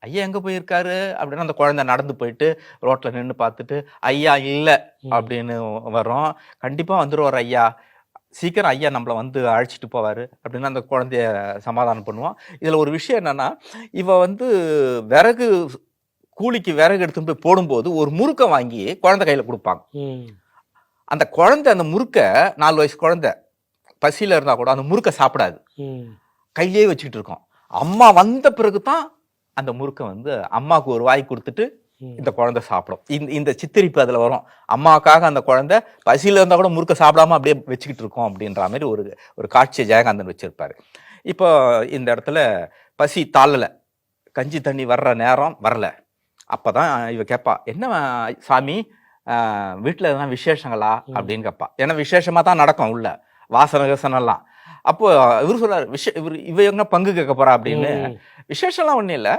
ஐயா எங்கே போயிருக்காரு அப்படின்னா அந்த குழந்தை நடந்து போயிட்டு ரோட்டில் நின்று பார்த்துட்டு ஐயா இல்லை அப்படின்னு வரும். கண்டிப்பாக வந்துடுவார் ஐயா, சீக்கிரம் ஐயா நம்மளை வந்து அழைச்சிட்டு போவார் அப்படின்னு அந்த குழந்தைய சமாதானம் பண்ணுவோம். இதில் ஒரு விஷயம் என்னன்னா, இவ வந்து விறகு கூலிக்கு விறகு எடுத்துன்னு போய் போடும்போது ஒரு முறுக்கை வாங்கி குழந்தை கையில் கொடுப்பாங்க. அந்த குழந்தை அந்த முறுக்கை 4 வயசு குழந்தை பசியில் இருந்தால் கூட அந்த முறுக்கை சாப்பிடாது, கையிலே வச்சுக்கிட்டு இருக்கோம். அம்மா வந்த பிறகு தான் அந்த முறுக்கை வந்து அம்மாவுக்கு ஒரு வாய் கொடுத்துட்டு இந்த குழந்தை சாப்பிடும். இந்த சித்தரிப்பு அதில் வரும். அம்மாவுக்காக அந்த குழந்தை பசியில் இருந்தால் கூட முறுக்கை சாப்பிடாம அப்படியே வச்சுக்கிட்டு இருக்கோம் அப்படின்ற மாதிரி ஒரு காட்சியை ஜெயகாந்தன் வச்சிருப்பாரு. இப்போ இந்த இடத்துல பசி தாளலை, கஞ்சி தண்ணி வர்ற நேரம் வரல. அப்போ தான் இவ கேட்பா, என்ன சாமி வீட்டில் எதனா விசேஷங்களா அப்படின்னு கேட்பா. ஏன்னா விசேஷமாக தான் நடக்கும் உள்ள வாசனெல்லாம். அப்போ இவர் சொல்றாரு, இவ எங்க பங்கு கேட்க போறா அப்படின்னு. விசேஷம்லாம் ஒன்றும் இல்லை,